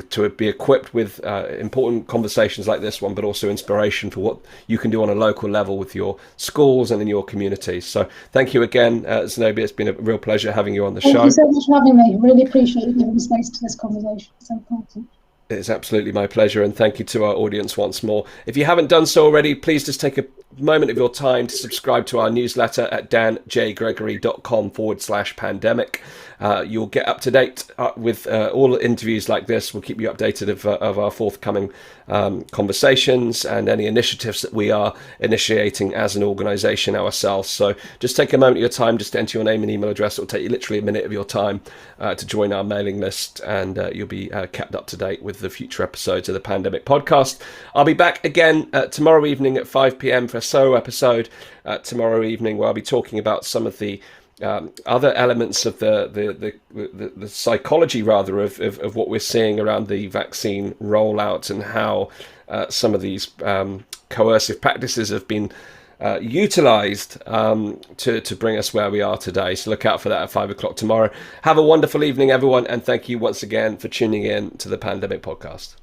to be equipped with important conversations like this one, but also inspiration for what you can do on a local level with your schools and in your communities. So thank you again, Zenobia. It's been a real pleasure having you on the show. Thank you so much for having me. Really appreciate you giving space to this conversation. It's so important. It's absolutely my pleasure, and thank you to our audience once more. If you haven't done so already, please just take a moment of your time to subscribe to our newsletter at danjgregory.com/pandemic. You'll get up to date with all interviews like this. We'll keep you updated of our forthcoming conversations and any initiatives that we are initiating as an organisation ourselves. So just take a moment of your time, just enter your name and email address. It'll take you literally a minute of your time to join our mailing list, and you'll be kept up to date with the future episodes of the Pandemic Podcast. I'll be back again tomorrow evening at 5 p.m. for a solo episode tomorrow evening, where I'll be talking about some of the other elements of the psychology, rather, of what we're seeing around the vaccine rollout, and how some of these coercive practices have been utilised to bring us where we are today. So look out for that at 5 o'clock tomorrow. Have a wonderful evening, everyone, and thank you once again for tuning in to the Pandemic Podcast.